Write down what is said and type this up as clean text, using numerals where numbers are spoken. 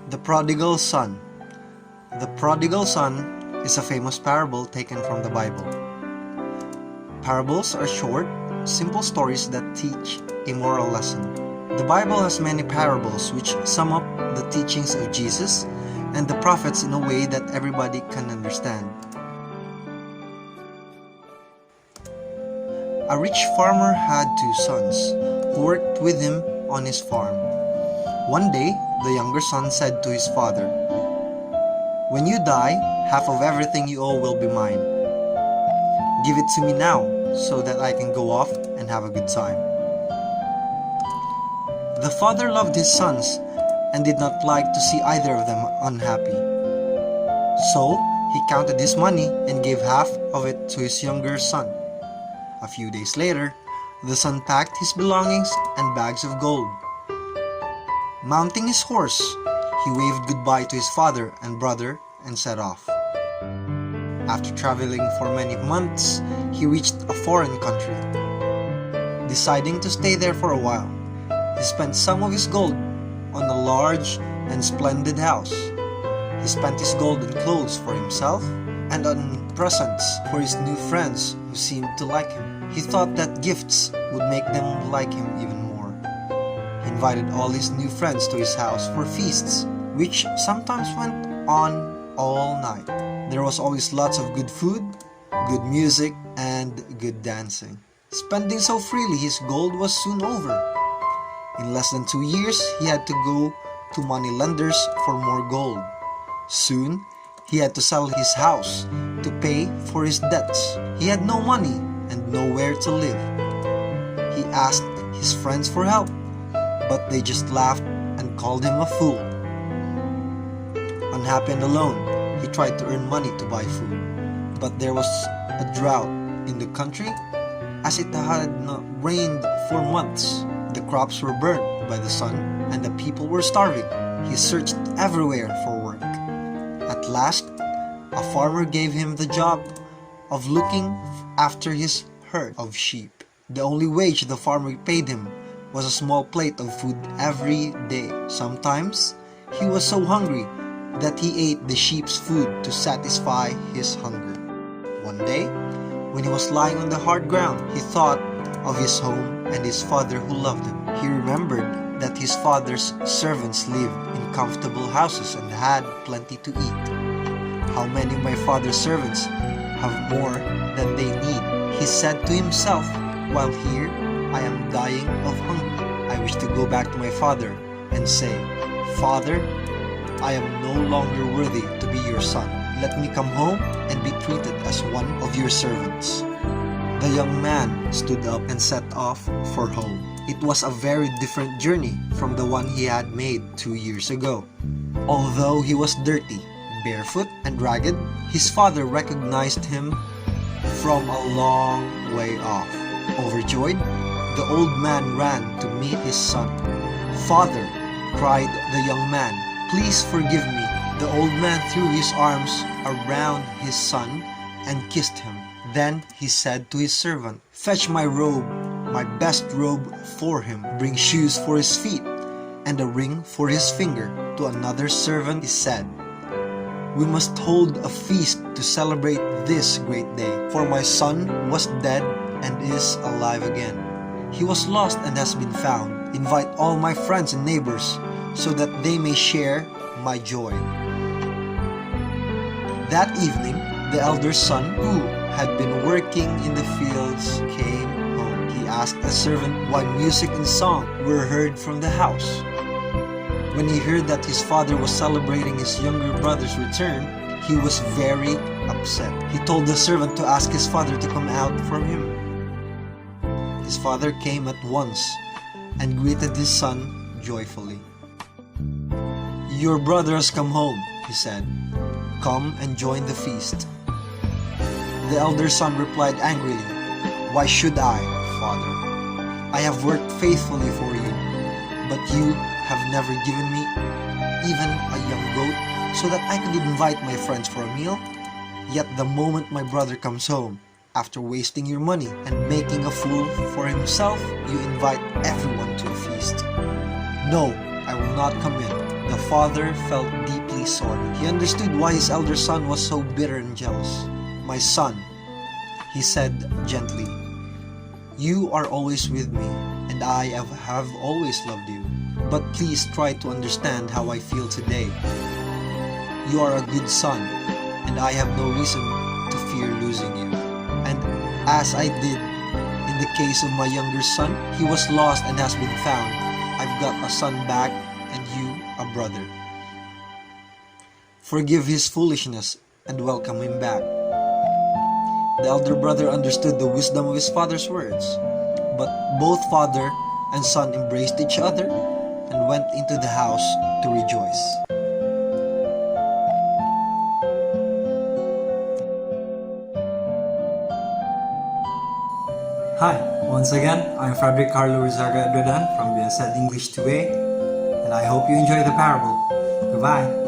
The Prodigal Son. The Prodigal Son is a famous parable taken from the Bible. Parables are short, simple stories that teach a moral lesson. The Bible has many parables which sum up the teachings of Jesus and the prophets in a way that everybody can understand. A rich farmer had two sons who worked with him on his farm. One day, the younger son said to his father, "When you die, half of everything you owe will be mine. Give it to me now so that I can go off and have a good time." The father loved his sons and did not like to see either of them unhappy. So, he counted his money and gave half of it to his younger son. A few days later, the son packed his belongings and bags of gold. Mounting his horse, he waved goodbye to his father and brother and set off. After traveling for many months, he reached a foreign country. Deciding to stay there for a while, he spent some of his gold on a large and splendid house. He spent his gold on clothes for himself and on presents for his new friends who seemed to like him. He thought that gifts would make them like him even more. He invited all his new friends to his house for feasts, which sometimes went on all night. There was always lots of good food, good music, and good dancing. Spending so freely, his gold was soon over. In less than 2 years, he had to go to money lenders for more gold. Soon, he had to sell his house to pay for his debts. He had no money and nowhere to live. He asked his friends for help, but they just laughed and called him a fool. Unhappy and alone, he tried to earn money to buy food, but there was a drought in the country as it had not rained for months. The crops were burnt by the sun and the people were starving. He searched everywhere for work. At last, a farmer gave him the job of looking after his herd of sheep. The only wage the farmer paid him was a small plate of food every day. Sometimes, he was so hungry that he ate the sheep's food to satisfy his hunger. One day, when he was lying on the hard ground, he thought of his home and his father who loved him. He remembered that his father's servants lived in comfortable houses and had plenty to eat. "How many of my father's servants have more than they need?" he said to himself, "while here I am dying of hunger. I wish to go back to my father and say, 'Father, I am no longer worthy to be your son. Let me come home and be treated as one of your servants.'" The young man stood up and set off for home. It was a very different journey from the one he had made 2 years ago. Although he was dirty, barefoot, and ragged, his father recognized him from a long way off. Overjoyed, the old man ran to meet his son. "Father," cried the young man, "please forgive me." The old man threw his arms around his son and kissed him. Then he said to his servant, "Fetch my robe, my best robe for him. Bring shoes for his feet and a ring for his finger." To another servant he said, "We must hold a feast to celebrate this great day, for my son was dead and is alive again. He was lost and has been found. Invite all my friends and neighbors so that they may share my joy." That evening, the elder son, who had been working in the fields, came home. He asked a servant why music and song were heard from the house. When he heard that his father was celebrating his younger brother's return, he was very upset. He told the servant to ask his father to come out for him. His father came at once and greeted his son joyfully. "Your brother has come home," he said. "Come and join the feast." The elder son replied angrily, "Why should I, father? I have worked faithfully for you, but you have never given me even a young goat so that I could invite my friends for a meal. Yet the moment my brother comes home, after wasting your money and making a fool for himself, you invite everyone to a feast. No, I will not come in." The father felt deeply sorry. He understood why his elder son was so bitter and jealous. "My son," he said gently, "you are always with me, and I have always loved you. But please try to understand how I feel today. You are a good son, and I have no reason to fear losing you. And as I did in the case of my younger son, he was lost and has been found. I've got a son back, and you a brother. Forgive his foolishness and welcome him back." The elder brother understood the wisdom of his father's words, but both father and son embraced each other and went into the house to rejoice. Hi, once again, I'm Frederick Carlo Rizarga Edredan from BSL English 2A, and I hope you enjoy the parable. Goodbye.